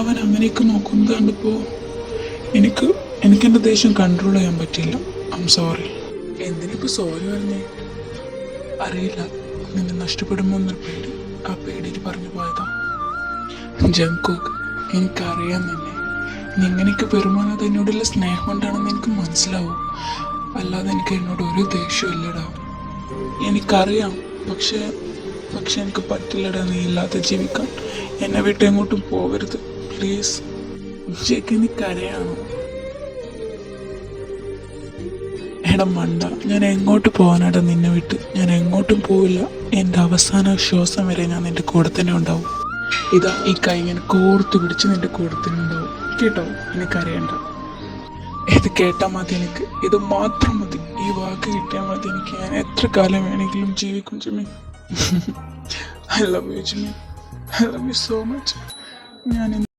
അവൻ അങ്ങനെയൊക്കെ നോക്കുന്നത് കണ്ടപ്പോൾ എനിക്ക് എനിക്കെൻ്റെ ദേഷ്യം കൺട്രോൾ ചെയ്യാൻ പറ്റില്ല. സോറി. എന്തിനിപ്പോൾ സോറി പറഞ്ഞേ? അറിയില്ല, നിന്നെ നഷ്ടപ്പെടുമോ എന്നൊരു പേടി. ആ പേടിയിൽ പറഞ്ഞു പോയതാ. ജംകുക്ക്, എനിക്കറിയാം നിന്നെ. നീ ഇങ്ങനെയൊക്കെ പെരുമാറുന്നത് എന്നോടുള്ള സ്നേഹം കൊണ്ടാണെന്ന് എനിക്ക് മനസ്സിലാവും. അല്ലാതെ എനിക്ക് എന്നോട് ഒരു ദേഷ്യവും ഇല്ലടാ. എനിക്കറിയാം. പക്ഷേ എനിക്ക് പറ്റില്ലടാ നീ ഇല്ലാതെ ജീവിക്കാൻ. എന്നെ വിട്ട് എങ്ങോട്ടും പോകരുത് പ്ലീസ്. ജയ്ക്ക് നീ കരയാണോ? എടാ മണ്ട, ഞാൻ എങ്ങോട്ട് പോകാനാടാ നിന്നെ വിട്ട്? ഞാൻ എങ്ങോട്ടും പോവില്ല. എൻ്റെ അവസാന ശ്വാസം വരെ ഞാൻ നിൻ്റെ കൂടെ തന്നെ ഉണ്ടാവും. ഇതാ ഈ കൈ ഞാൻ കോർത്തു പിടിച്ച് നിൻ്റെ കൂടെ തന്നെ ഉണ്ടാവും കേട്ടോ. എനിക്കറിയണ്ട. ഇത് കേട്ടാൽ മതി എനിക്ക്. ഇത് മാത്രം മതി. ഈ വാക്ക് കിട്ടിയാൽ മതി എനിക്ക്. ഞാൻ എത്ര കാലം വേണമെങ്കിലും ജീവിക്കും Jimmy. I love you Jimmy. I love you so much. ഞാൻ